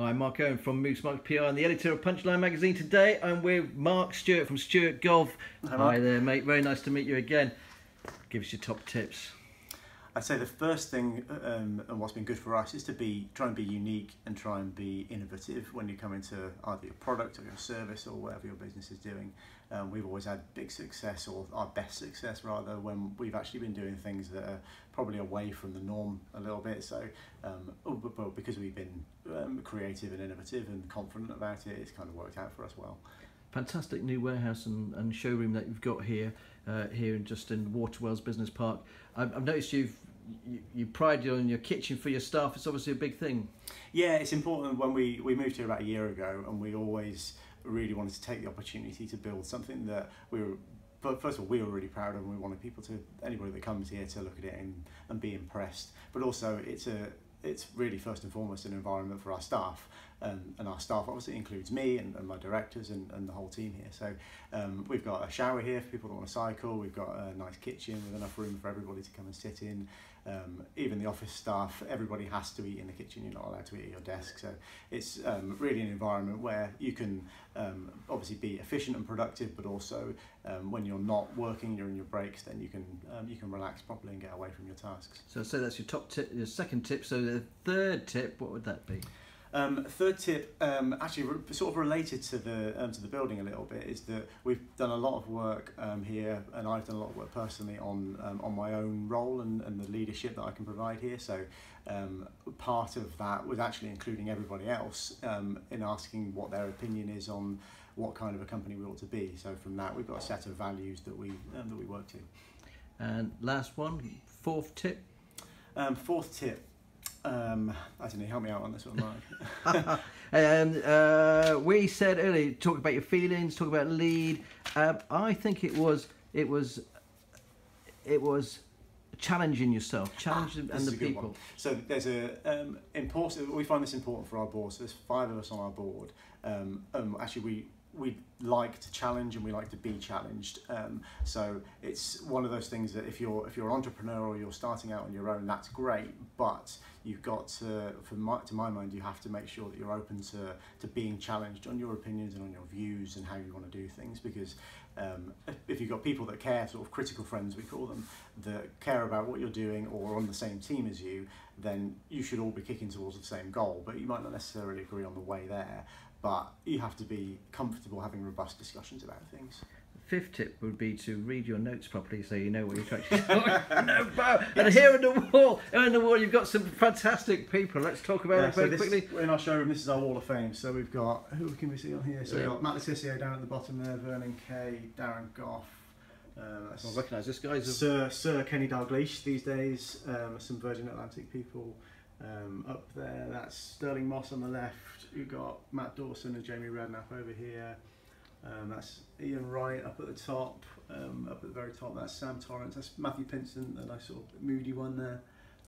Hi, Mark Owen from Moose Marks PR and the editor of Punchline Magazine. Today I'm with Mark Stewart from Stewart Golf. Hi there, mate. Very nice to meet you again. Give us your top tips. I'd say the first thing, and what's been good for us, is to try and be unique and try and be innovative when you come into either your product or your service or whatever your business is doing. We've always had big success, or our best success rather, when we've actually been doing things that are probably away from the norm a little bit. So, but because we've been creative and innovative and confident about it, it's kind of worked out for us well. Fantastic new warehouse and showroom that you've got here, just in Waterwells Business Park. I've noticed you pride on your kitchen for your staff. It's obviously a big thing. Yeah, it's important. When we moved here about a year ago, and we always really wanted to take the opportunity to build something that but first of all, we were really proud of, and we wanted anybody that comes here to look at it and be impressed. But also, it's really first and foremost an environment for our staff, and our staff obviously includes me and my directors and the whole team here. So we've got a shower here for people that want to cycle. We've got a nice kitchen with enough room for everybody to come and sit in. Even the office staff, everybody has to eat in the kitchen. You're not allowed to eat at your desk. So it's really an environment where you can obviously be efficient and productive, but also when you're not working, you're in your breaks, then you can relax properly and get away from your tasks. So that's your top tip, your second tip. So the third tip, what would that be? Third tip, actually sort of related to the building a little bit, is that we've done a lot of work here, and I've done a lot of work personally on my own role and the leadership that I can provide here. So part of that was actually including everybody else in asking what their opinion is on what kind of a company we ought to be. So from that, we've got a set of values that we work to. And last one, fourth tip. Fourth tip. I don't know, help me out on this one, Mark. We said earlier, talk about your feelings, talk about lead. I think it was challenging yourself, challenging and the people. One. So there's we find this important for our board. So there's 5 of us on our board. Actually, we like to challenge and we like to be challenged. So it's one of those things that if you're an entrepreneur or you're starting out on your own, that's great, but you've got to, to my mind, you have to make sure that you're open to being challenged on your opinions and on your views and how you want to do things. Because if you've got people that care, sort of critical friends we call them, that care about what you're doing or are on the same team as you, then you should all be kicking towards the same goal, but you might not necessarily agree on the way there. But you have to be comfortable having robust discussions about things. Fifth tip would be to read your notes properly so you know what you're trying to do. And here on the wall, you've got some fantastic people. Let's talk about it very quickly. In our showroom, this is our wall of fame. So we've got, who can we see on here? So we've got Matt Letizia down at the bottom there, Vernon Kay, Darren Goff. I recognise this guy. Sir Kenny Dalglish these days, some Virgin Atlantic people. Up there, that's Sterling Moss on the left. You've got Matt Dawson and Jamie Redknapp over here. That's Ian Wright up at the top, up at the very top. That's Sam Torrance. That's Matthew Pinson, the nice sort of moody one there.